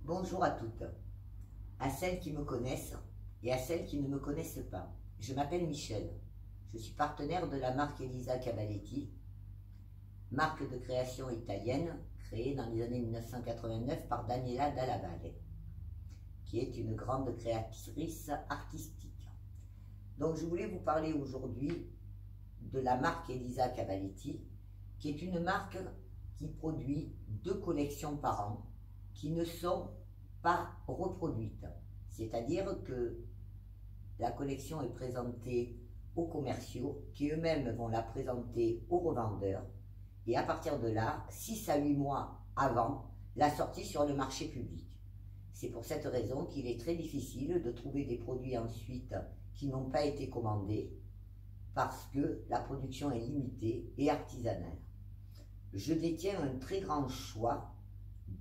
Bonjour à toutes, à celles qui me connaissent et à celles qui ne me connaissent pas. Je m'appelle Michel, je suis partenaire de la marque Elisa Cavalletti, marque de création italienne créée dans les années 1989 par Daniela Dalla Valle, qui est une grande créatrice artistique. Donc je voulais vous parler aujourd'hui de la marque Elisa Cavalletti, qui est une marque qui produit 2 collections par an qui ne sont pas reproduites. C'est-à-dire que la collection est présentée aux commerciaux qui eux-mêmes vont la présenter aux revendeurs et à partir de là, 6 à 8 mois avant la sortie sur le marché public. C'est pour cette raison qu'il est très difficile de trouver des produits ensuite qui n'ont pas été commandés parce que la production est limitée et artisanale. Je détiens un très grand choix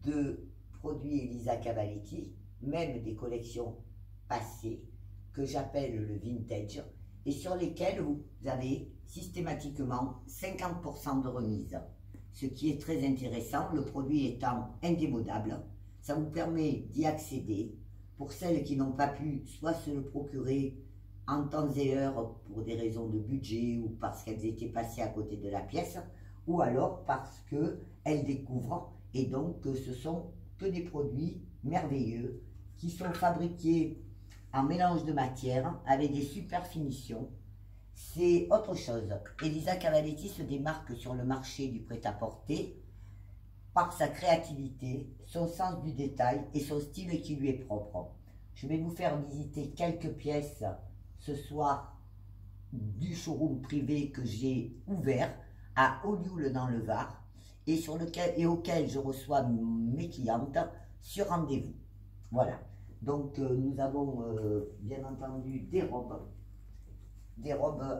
de produits Elisa Cavalletti, même des collections passées, que j'appelle le vintage, et sur lesquelles vous avez systématiquement 50% de remise. Ce qui est très intéressant, le produit étant indémodable, ça vous permet d'y accéder. Pour celles qui n'ont pas pu soit se le procurer en temps et heure pour des raisons de budget ou parce qu'elles étaient passées à côté de la pièce, ou alors parce qu'elles découvrent, et donc ce sont que des produits merveilleux qui sont fabriqués en mélange de matière avec des super finitions. C'est autre chose. Elisa Cavalletti se démarque sur le marché du prêt-à-porter par sa créativité, son sens du détail et son style qui lui est propre. Je vais vous faire visiter quelques pièces ce soir du showroom privé que j'ai ouvert à Olioul dans le Var et auquel je reçois mes clientes sur rendez-vous. Voilà. Donc nous avons bien entendu des robes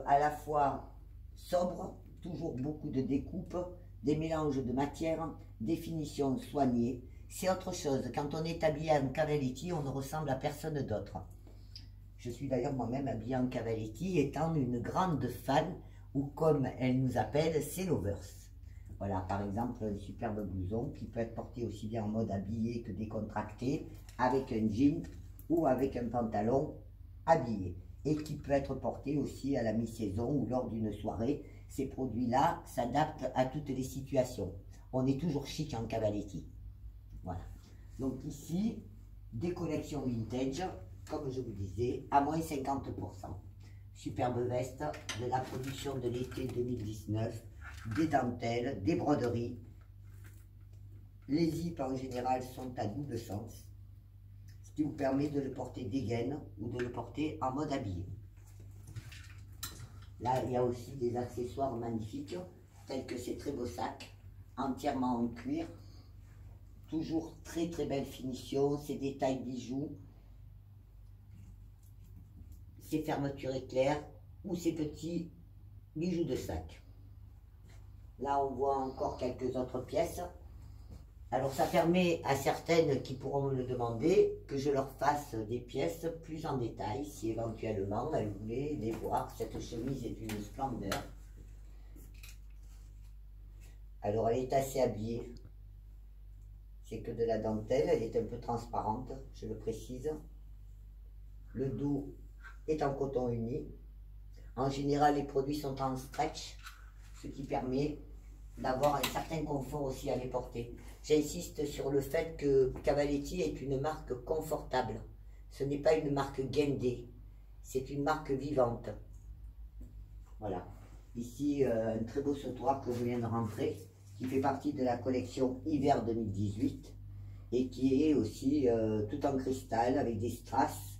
à la fois sobres, toujours beaucoup de découpes, des mélanges de matières, des finitions soignées. C'est autre chose. Quand on est habillé en Cavalletti, on ne ressemble à personne d'autre. Je suis d'ailleurs moi-même habillée en Cavalletti, étant une grande fan, ou comme elle nous appelle, c'est lovers. Voilà, par exemple, un superbe blouson qui peut être porté aussi bien en mode habillé que décontracté, avec un jean ou avec un pantalon habillé. Et qui peut être porté aussi à la mi-saison ou lors d'une soirée. Ces produits-là s'adaptent à toutes les situations. On est toujours chic en Cavalletti. Voilà. Donc ici, des collections vintage, comme je vous disais, à moins 50%. Superbe veste de la production de l'été 2019, des dentelles, des broderies. Les zips en général sont à double sens, ce qui vous permet de le porter dégaine ou de le porter en mode habillé. Là, il y a aussi des accessoires magnifiques, tels que ces très beaux sacs, entièrement en cuir, toujours très belle finition, ces détails bijoux, ces fermetures éclairs ou ces petits bijoux de sac. Là, on voit encore quelques autres pièces. Alors, ça permet à certaines qui pourront me le demander que je leur fasse des pièces plus en détail, si éventuellement elles voulaient les voir. Cette chemise est une splendeur. Alors, elle est assez habillée. C'est que de la dentelle, elle est un peu transparente, je le précise. Le dos est en coton uni. En général, les produits sont en stretch, ce qui permet d'avoir un certain confort aussi à les porter. J'insiste sur le fait que Cavalletti est une marque confortable. Ce n'est pas une marque guindée, c'est une marque vivante. Voilà. Ici, un très beau sautoir que je viens de rentrer, qui fait partie de la collection hiver 2018 et qui est aussi tout en cristal avec des strass.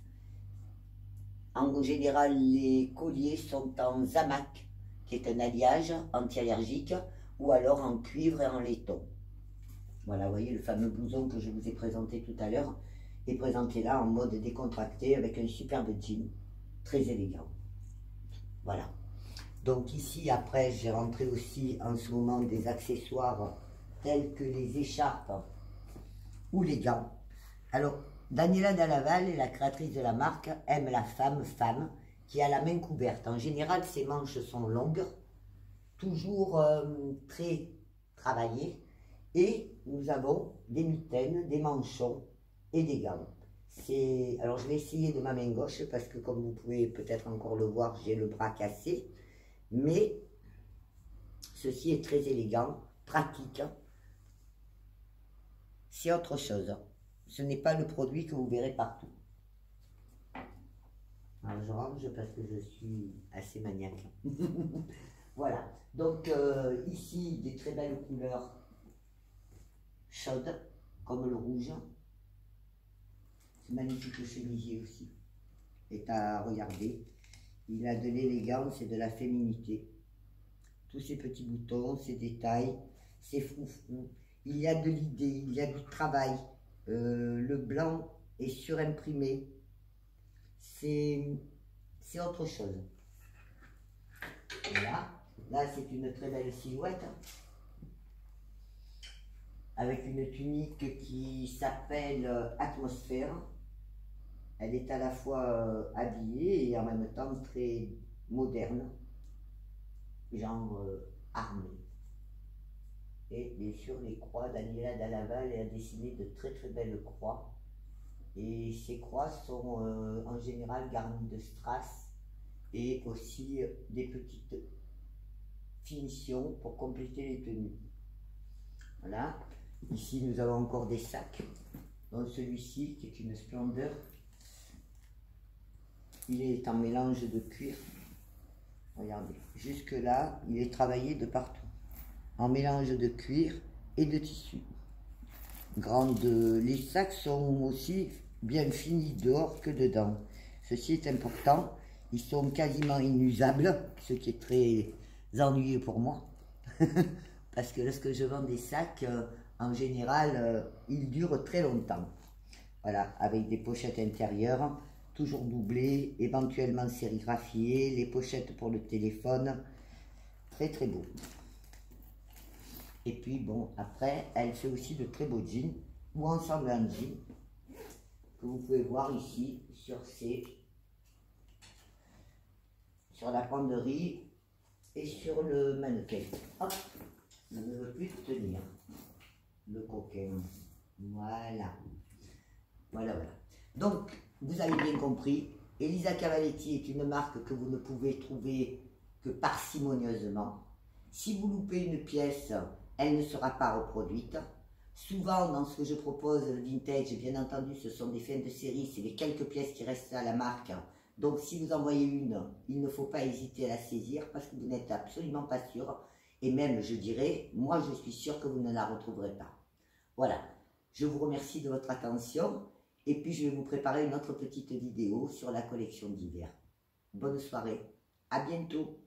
En général, les colliers sont en zamac, qui est un alliage anti-allergique, ou alors en cuivre et en laiton. Voilà, vous voyez le fameux blouson que je vous ai présenté tout à l'heure, est présenté là en mode décontracté avec un superbe jean, très élégant. Voilà. Donc ici, après, j'ai rentré aussi en ce moment des accessoires tels que les écharpes ou les gants. Alors, Daniela Dalla Valle, la créatrice de la marque, aime la femme qui a la main couverte. En général, ses manches sont longues, toujours très travaillées, et nous avons des mitaines, des manchons et des gants. Alors je vais essayer de ma main gauche parce que comme vous pouvez peut-être encore le voir, j'ai le bras cassé. Mais ceci est très élégant, pratique. C'est autre chose. Ce n'est pas le produit que vous verrez partout. Alors je range parce que je suis assez maniaque. Voilà. Donc ici, des très belles couleurs chaudes, comme le rouge. C'est magnifique chemisier aussi. Et à regarder. Il a de l'élégance et de la féminité. Tous ces petits boutons, ces détails, ces froufrous. Il y a de l'idée, il y a du travail. Le blanc est surimprimé. C'est autre chose. Voilà. Là, c'est une très belle silhouette. Avec une tunique qui s'appelle Atmosphère. Elle est à la fois habillée et en même temps très moderne, genre armée. Et bien sûr, les croix, Daniela Dalaval a dessiné de très très belles croix. Et ces croix sont en général garnies de strass et aussi des petites finitions pour compléter les tenues. Voilà. Ici, nous avons encore des sacs, dont celui-ci qui est une splendeur. Il est en mélange de cuir. Regardez, jusque là, il est travaillé de partout. En mélange de cuir et de tissu. Les sacs sont aussi bien finis dehors que dedans. Ceci est important. Ils sont quasiment inusables, ce qui est très ennuyeux pour moi. Parce que lorsque je vends des sacs, en général, ils durent très longtemps. Voilà, avec des pochettes intérieures. Toujours doublé, éventuellement sérigraphié, les pochettes pour le téléphone, très très beau. Et puis bon, après, elle fait aussi de très beaux jeans, ou ensemble en jean, que vous pouvez voir ici, sur la penderie et sur le mannequin. Hop, je ne veux plus tenir le coquin. Voilà. Voilà, voilà. Donc, vous avez bien compris, Elisa Cavaletti est une marque que vous ne pouvez trouver que parcimonieusement. Si vous loupez une pièce, elle ne sera pas reproduite. Souvent, dans ce que je propose, le vintage, bien entendu, ce sont des fins de série, c'est les quelques pièces qui restent à la marque. Donc, si vous en voyez une, il ne faut pas hésiter à la saisir parce que vous n'êtes absolument pas sûr. Et même, je dirais, moi, je suis sûr que vous ne la retrouverez pas. Voilà. Je vous remercie de votre attention. Et puis, je vais vous préparer une autre petite vidéo sur la collection d'hiver. Bonne soirée. À bientôt.